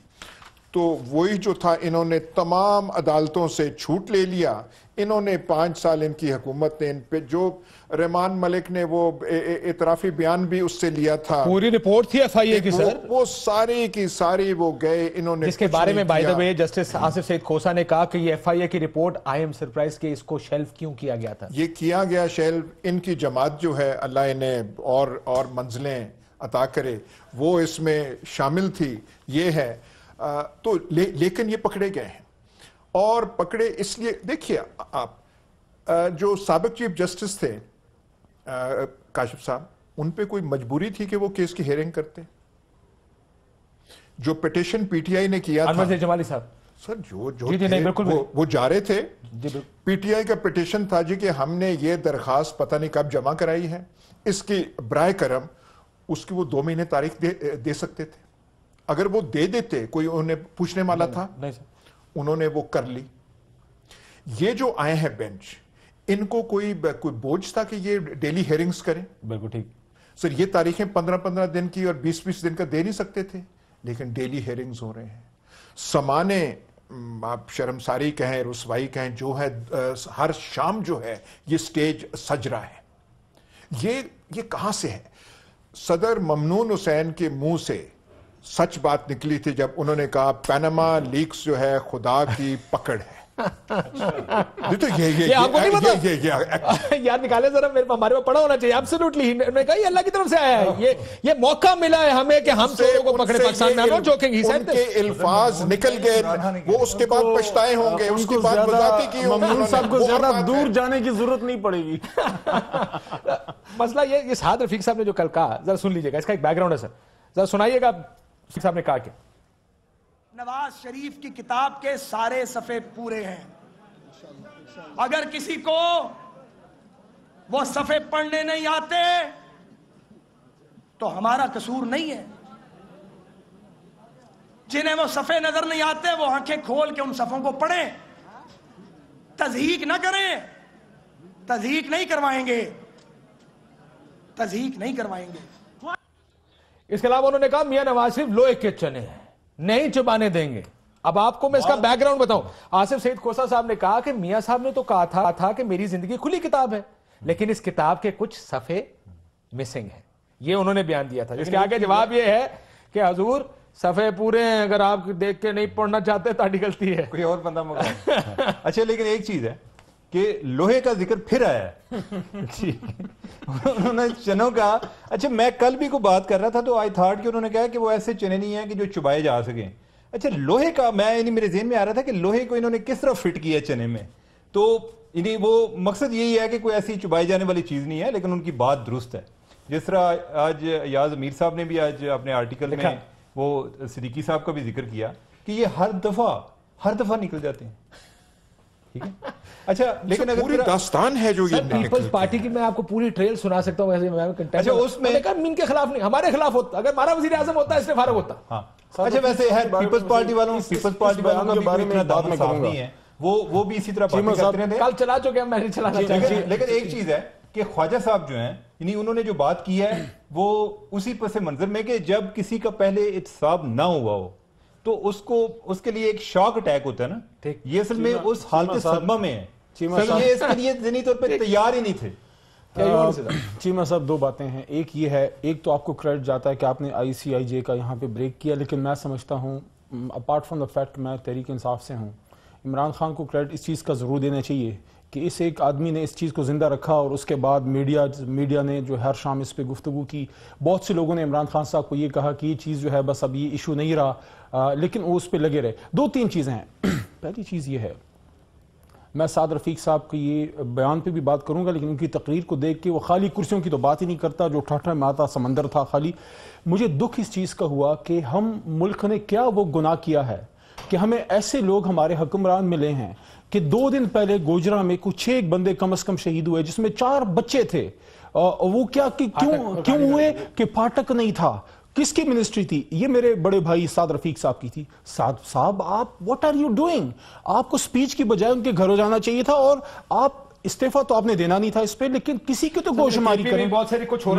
تو وہی جو تھا انہوں نے تمام عدالتوں سے چھوٹ لے لیا. انہوں نے 5 سال ان کی حکومت نے ان پہ جو رحمان ملک نے وہ اعترافی بیان بھی اس سے لیا تھا, پوری رپورٹ تھی FIA کی سر, وہ ساری کی ساری وہ گئے انہوں نے, جس کے بارے میں by the way justice Asif Saeed Khosa نے کہا کہ یہ FIA کی رپورٹ آئی ایم سرپرائز کہ اس کو شیلف کیوں کیا گیا تھا. یہ کیا گیا شیلف, ان کی جماعت جو ہے اللہ انہیں اور منزلیں عطا کرے وہ اس میں شامل تھی. یہ ہے تو لیکن یہ پکڑے گئے ہیں, اور پکڑے اس لیے دیکھیے آپ جو سابق چیف جسٹس تھے کاشف صاحب, ان پہ کوئی مجبوری تھی کہ وہ کیس کی ہیئرنگ کرتے؟ جو پٹیشن PTI نے کیا تھا جمالی صاحب سر وہ جا رہے تھے, PTI کا پٹیشن تھا جی کہ ہم نے یہ درخواست پتہ نہیں کب جمع کرائی ہے, اس کی برائے کرم اس کی وہ 2 مہینے تاریخ دے سکتے تھے. اگر وہ دے دیتے کوئی انہیں پوچھنے والا تھا؟ انہوں نے وہ کر لی. یہ جو آئے ہیں بینچ, ان کو کوئی بوجھ تھا کہ یہ ڈیلی ہیئرنگز کریں؟ بالکل ٹھیک سر, یہ تاریخیں 15 دن کی اور 20 دن کا دے نہیں سکتے تھے, لیکن ڈیلی ہیئرنگز ہو رہے ہیں. سمانے آپ شرمساری کہیں, رسوائی کہیں, جو ہے ہر شام جو ہے یہ سٹیج سج رہا ہے. یہ کہاں سے ہے؟ صدر ممنون حسین کے منہ سے سچ بات نکلی تھی جب انہوں نے کہا پیناما لیکس جو ہے خدا کی پکڑ ہے. تو یہ آپ کو نہیں پتا یار, نکالے ذرا, ہمارے پاس پڑا ہونا چاہیے. ایبسولوٹلی میں نے کہا یہ اللہ کی طرف سے آیا ہے, یہ موقع ملا ہے ہمیں کہ ہم چوروں کو پکڑے پاکستان میں. ان کے الفاظ نکل گئے, وہ اس کے بعد پچھتائے ہوں گے, اس کے بعد وضاحتی کی ہوں گے. ممنون صاحب کو زیادہ دور جانے کی ضرورت نہیں پڑے گی. مسئلہ یہ سعد رفیق صاحب نے جو کل کہا, ذرا سن لیجیے گا, اس کا ایک بیک گراؤنڈ ہے سر, ذرا سنائیے گا. رفیق صاحب نے کہا کہ نواز شریف کی کتاب کے سارے صفحے پورے ہیں, اگر کسی کو وہ صفحے پڑھنے نہیں آتے تو ہمارا قصور نہیں ہے. جنہیں وہ صفحے نظر نہیں آتے وہ آنکھیں کھول کے ان صفحوں کو پڑھیں, تضحیق نہ کریں. تضحیق نہیں کروائیں گے, تضحیق نہیں کروائیں گے. اس کے علاوہ انہوں نے کہا میاں نواز شریف لوہے کے چنے ہیں, نہیں چبانے دیں گے. اب آپ کو میں اس کا بیک گراؤنڈ بتاؤں. آصف سعید کھوسہ صاحب نے کہا کہ میاں صاحب نے تو کہا تھا کہ میری زندگی کھلی کتاب ہے, لیکن اس کتاب کے کچھ صفحے مسنگ ہیں. یہ انہوں نے بیان دیا تھا, جس کے آگے جواب یہ ہے کہ حضور صفحے پورے ہیں, اگر آپ دیکھ کے نہیں پڑھنا چاہتے تو غلطی ہے. کوئی اور بندہ مقام. اچھا لیکن ایک چیز ہے کہ لوہے کا ذکر پھر آیا ہے. انہوں نے چنوں کا, اچھا میں کل بھی کو بات کر رہا تھا تو آئی تھاٹ کہ انہوں نے کہا کہ وہ ایسے چنے نہیں ہیں کہ جو چبائے جا سکیں. اچھا لوہے کا, میں میرے ذہن میں آ رہا تھا کہ لوہے کو انہوں نے کس طرح فٹ کیا چنے میں, تو وہ مقصد یہی ہے کہ کوئی ایسی چبائی جانے والی چیز نہیں ہے, لیکن ان کی بات درست ہے. جس طرح آج ایاز امیر صاحب نے بھی آج اپنے آرٹیکل میں وہ صدیقی صاحب کا بھی ذکر کیا کہ یہ ہر دفعہ نکل جاتے ہیں. ٹھیک ہے, اچھا لیکن اگر پوری داستان ہے جو یہ پیپلز پارٹی کی, میں آپ کو پوری ٹریل سنا سکتا ہوں. اچھا اس میں ان کے خلاف نہیں, ہمارے خلاف ہوتا, اگر ہمارا وزیر اعظم ہوتا ہے اس سے فارغ ہوتا. ہاں اچھا ویسے ہے پیپلز پارٹی والوں کا بھی بارے میں بات میں صاف نہیں ہے, وہ بھی اسی طرح باتیں کرتے رہتے ہیں. کل چلا چکے ہیں, میں نہیں چلانا چاہتا. لیکن ایک چیز ہے کہ خواجہ صاحب جو ہیں, یعنی انہوں نے جو بات کی ہے وہ اسی پس منظر میں کہ جب کسی کا پہلے احتساب نہ ہوا ہو تو اس کے لیے ایک شاک اٹیک ہوتا ہے نا, یہ اصل میں اس حالت صدمہ میں ہے. یہ اس کے لیے ذہنی طور پہ تیار ہی نہیں تھے. چیمہ صاحب دو باتیں ہیں. ایک یہ ہے, ایک تو آپ کو کریڈٹ جاتا ہے کہ آپ نے ICIJ کا یہاں پہ بریک کیا, لیکن میں سمجھتا ہوں اپارٹ فرام دا فیکٹ میں تحریک انصاف سے ہوں, عمران خان کو کریڈٹ اس چیز کا ضرور دینا چاہیے کہ اس ایک آدمی نے اس چیز کو زندہ رکھا, اور اس کے بعد میڈیا نے جو ہر شام اس پہ گفتگو کی. بہت سے لوگوں نے عمران خان صاحب کو یہ کہا کہ یہ چیز جو ہے بس اب یہ ایشو نہیں رہا, لیکن وہ اس پہ لگے رہے. دو تین چیزیں ہیں. پہلی چیز یہ ہے, میں سعد رفیق صاحب کی یہ بیان پہ بھی بات کروں گا, لیکن ان کی تقریر کو دیکھ کے وہ خالی کرسیوں کی تو بات ہی نہیں کرتا, جو ٹھاٹھا ماتا سمندر تھا خالی. مجھے دکھ اس چیز کا ہوا کہ ہم ملک نے کیا وہ گناہ کیا ہے کہ ہمیں ایسے لوگ ہمارے حکمران ملے ہیں کہ 2 دن پہلے گوجرا میں کچھ 6 بندے کم از کم شہید ہوئے, جس میں 4 بچے تھے. وہ کیا کیوں ہوئے کہ پھاٹک نہیں تھا. کس کی منسٹری تھی؟ یہ میرے بڑے بھائی سعد رفیق صاحب کی تھی. سعد صاحب آپ what are you doing؟ آپ کو سپیچ کی بجائے ان کے گھروں جانا چاہیے تھا, اور آپ استعفیٰ تو آپ نے دینا نہیں تھا اس پہ, لیکن کسی کی تو گوشماری کریں.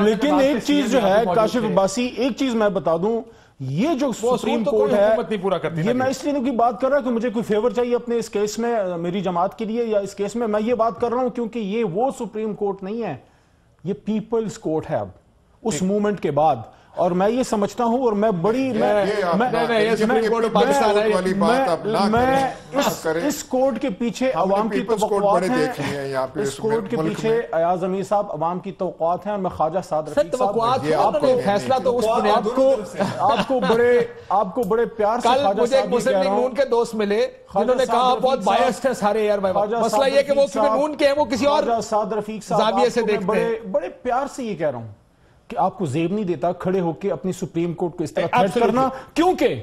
لیکن ایک چیز جو ہے کاشف عباسی, ایک چیز میں بتا دوں, یہ جو سپریم کورٹ ہے, یہ میں اس لیے نہیں بات کر رہا کہ مجھے کوئی فیور چاہیے اپنے اس کیس میں میری جماعت کے لیے, یا اس کیس میں یہ بات کر رہا ہوں کیونکہ یہ وہ سپریم کورٹ نہیں ہے, یہ پیپلز کورٹ ہے اب اس موومنٹ کے بعد. اور میں یہ سمجھتا ہوں, اور میں بڑی اس کوڈ کے پیچھے عوام کی توقعات ہیں, اس کوڈ کے پیچھے ایاز امیر صاحب عوام کی توقعات ہیں, اور میں خواجہ سعد رفیق صاحب فیصلہ تو اس آپ کو بڑے پیار سے مجھے ایک مسلم لیگ نون کے دوست ملے جنہوں نے کہا بہت بائسڈ ہیں سارے یار, مسئلہ یہ کہ وہ کیونکہ نون کے ہیں, وہ کسی اور سعد رفیق زاویے سے دیکھتے ہیں. بڑے پیار سے یہ کہہ رہا ہوں کہ آپ کو زیب نہیں دیتا کھڑے ہو کے اپنی سپریم کورٹ کو اس طرح تھریٹ کرنا, کیونکہ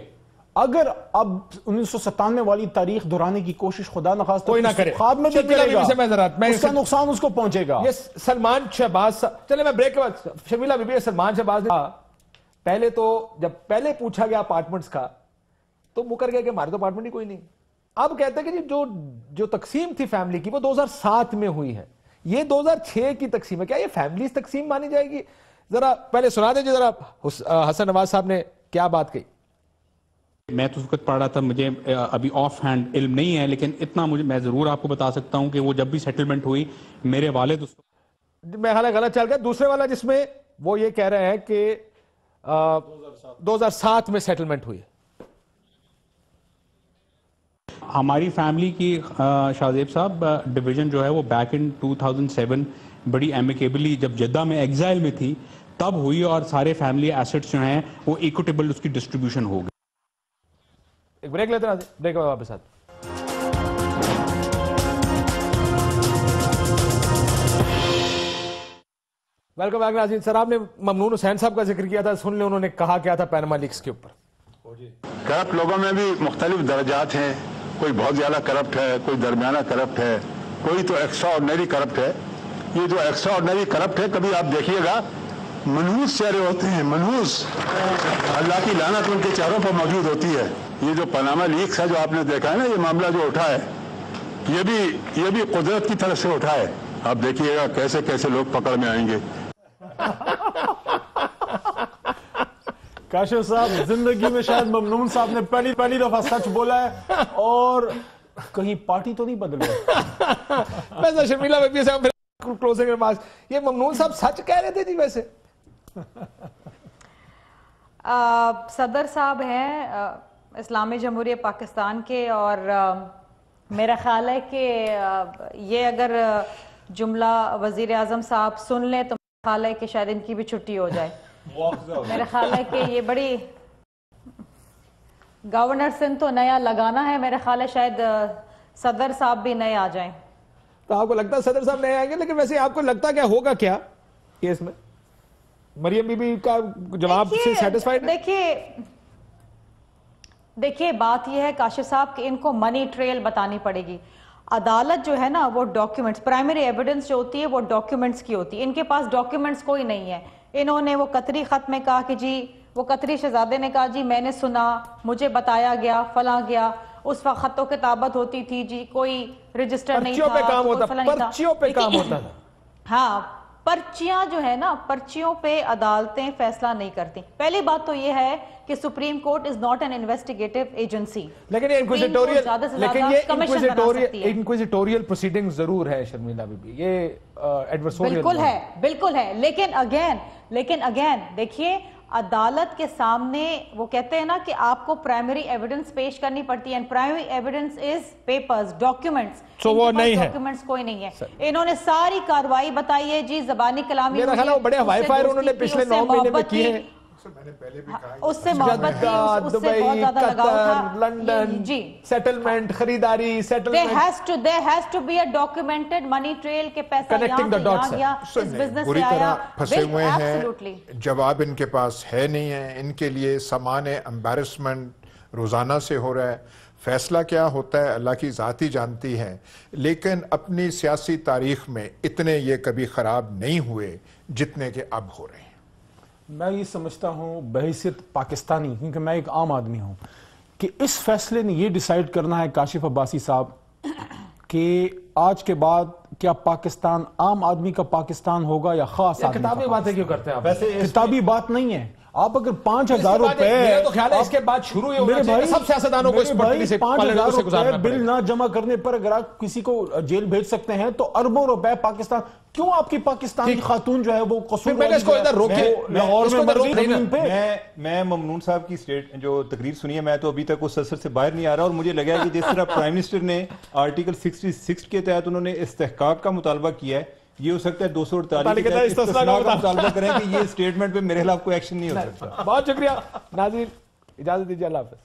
اگر اب 1997 والی تاریخ دہرانے کی کوشش خدا نخواستہ کوئی نہ کرے, خواب میں بھی کرے گا, اس کا نقصان اس کو پہنچے گا. یہ سلمان شہباز, چلے میں بریک کے بعد شمیلہ بی بی, سلمان شہباز نے پہلے تو جب پہلے پوچھا گیا اپارٹمنٹس کا تو مکر گیا کہ ہمارے تو اپارٹمنٹ ہی کوئی نہیں. اب کہتے ہیں کہ جو تقسیم تھی فیملی کی وہ 2007 میں ہوئی ہے, یہ 2006 کی تقسیم ہے. کیا یہ فیملیز تقسیم مانی جائے گی؟ ذرا پہلے سنا دیں ذرا حسن نواز صاحب نے کیا بات کہی. میں تو اس وقت پڑھ رہا تھا, مجھے ابھی آف ہینڈ علم نہیں ہے, لیکن اتنا میں ضرور آپ کو بتا سکتا ہوں کہ وہ جب بھی سیٹلمنٹ ہوئی میرے والد میں حالانکہ غلط چل گیا. دوسرے والا جس میں وہ یہ کہہ رہے ہیں کہ 2007 میں سیٹلمنٹ ہوئی. ہماری فیملی کی شاہزیب صاحب ڈویژن جو ہے وہ بیک ان 2007 بڑی ایمیکیبلی جب جدہ میں ایگزائل میں تھی تب ہوئی, اور سارے فیملی ایسٹس جو ہیں وہ ایکوٹیبل اس کی ڈسٹریبیوشن ہو گئی. ایک بریک لیتے ہیں, بریک کے بعد واپس آتے. ویلکم بیک ناظرین. سر آپ نے ممنون حسین صاحب کا ذکر کیا تھا, سن لیں انہوں نے کہا کیا تھا پیناما لیکس کے اوپر. کرپٹ لوگوں میں بھی مختلف درجات ہیں, کوئی بہت زیادہ کرپٹ ہے, کوئی درمیانہ کرپٹ ہے, کوئی تو ایکسٹرا آرڈنری کرپٹ ہے. یہ جو ایکسٹرا آرڈنری کرپٹ ہے کبھی آپ دیکھیے گا منحوس چہرے ہوتے ہیں, منحوس, اللہ کی لعنت ان کے چہروں پر موجود ہوتی ہے. یہ جو پاناما لیکس ہے جو آپ نے دیکھا ہے نا, یہ معاملہ جو اٹھا ہے یہ بھی قدرت کی طرف سے اٹھا ہے. آپ دیکھیے گا کیسے کیسے لوگ پکڑ میں آئیں گے. کاشف صاحب زندگی میں شاید ممنون صاحب نے پہلی دفعہ سچ بولا ہے اور کہیں پارٹی تو نہیں بدل رہی. ویسے شرمیلا بیبی صاحب کلوزنگ ریمارکس, یہ ممنون صاحب سچ کہہ رہے تھے جی ویسے؟ صدر صاحب ہیں اسلامی جمہوریہ پاکستان کے, اور میرا خیال ہے کہ یہ اگر جملہ وزیر اعظم صاحب سن لیں تو میرا خیال ہے کہ شاید ان کی بھی چھٹی ہو جائے. میرا خیال ہے کہ یہ بڑی گورنر سندھ تو نیا لگانا ہے, میرا خیال ہے شاید صدر صاحب بھی نئے آ جائیں. تو آپ کو لگتا ہے صدر صاحب نئے آئیں گے, لیکن ویسے آپ کو لگتا کیا ہوگا کیا کیس میں؟ مریم بی بی کا جواب سے سیٹسفائیڈ؟ دیکھیے بات یہ ہے کاشف صاحب کہ ان کو منی ٹریل بتانی پڑے گی. عدالت جو ہے نا وہ ڈاکیومنٹس, پرائمری ایویڈنس جو ہوتی ہے وہ ڈاکیومنٹس کی ہوتی ہے. ان کے پاس ڈاکیومنٹس کوئی نہیں ہے. انہوں نے وہ قطری خط میں کہا کہ جی, وہ قطری شہزادے نے کہا جی میں نے سنا, مجھے بتایا گیا, فلاں گیا. اس وقت خط و کتابت ہوتی تھی جی, کوئی رجسٹر نہیں تھا, پرچیوں پہ کام ہوتا تھا. ہاں, پرچیاں جو ہے نا, پرچیوں پہ عدالتیں فیصلہ نہیں کرتی. پہلی بات تو یہ ہے کہ supreme court is not an investigative agency. لیکن یہ انکویزیٹوریل پروسیڈنگ ضرور ہے شرمیلا بی بی, یہ ایڈورسوریل بالکل ہے. لیکن اگین دیکھیے عدالت کے سامنے وہ کہتے ہیں نا کہ آپ کو پرائمری ایویڈنس پیش کرنی پڑتی ہے, and primary evidence is papers, documents. تو وہ نہیں ہے, ڈاکیومنٹس کوئی نہیں ہے. انہوں نے ساری کاروائی بتائی ہے جی, زبانی کلامی, میرا خیال ہے وہ بڑے ہوائی فائر انہوں نے پچھلے 9 مہینے میں کیے ہیں. اس سے محبت تھی, اس سے بہت زیادہ لگاؤ تھا. لندن سیٹلمنٹ, خریداری, settlement, there has to be a documented money trail کے پیسہ یہاں گیا, اس بزنس سے آیا. پھنسے ہوئے ہیں, جواب ان کے پاس ہے نہیں ہے. ان کے لیے سامان امبیرسمنٹ روزانہ سے ہو رہا ہے. فیصلہ کیا ہوتا ہے اللہ کی ذات ہی جانتی ہے, لیکن اپنی سیاسی تاریخ میں اتنے یہ کبھی خراب نہیں ہوئے جتنے کہ اب ہو رہے ہیں. میں یہ سمجھتا ہوں بحیثیت پاکستانی, کیونکہ میں ایک عام آدمی ہوں, کہ اس فیصلے نے یہ ڈیسائیڈ کرنا ہے کاشف عباسی صاحب کہ آج کے بعد کیا پاکستان عام آدمی کا پاکستان ہوگا یا خاص آدمی کا. کتابی باتیں کیوں کرتے ہیں آپ؟ ویسے کتابی بات نہیں ہے. آپ اگر 5,000 روپے, میرا تو خیال ہے اس کے بعد شروع ہی ہونا چاہیے سب سیاستدانوں کو اس پٹری سے 5,000 روپے بل نہ جمع کرنے پر اگر آپ کسی کو جیل بھیج سکتے ہیں تو اربوں روپے پاکستان, کیوں آپ کی پاکستانی خاتون جو ہے وہ قصور میں ممنون صاحب کی جو تقریر سنی ہے, میں تو ابھی تک اس اثر سے باہر نہیں آ رہا, اور مجھے لگا ہے کہ جس طرح پرائم منسٹر نے آرٹیکل 66 کے تحت انہوں نے استحقاق کا مطالبہ کیا ہے, یہ ہو سکتا ہے 248 کا مطالبہ کریں کہ یہ اسٹیٹمنٹ پہ میرے خلاف کوئی ایکشن نہیں ہو سکتا. بہت شکریہ ناظرین, اجازت دیجیے, اللہ حافظ.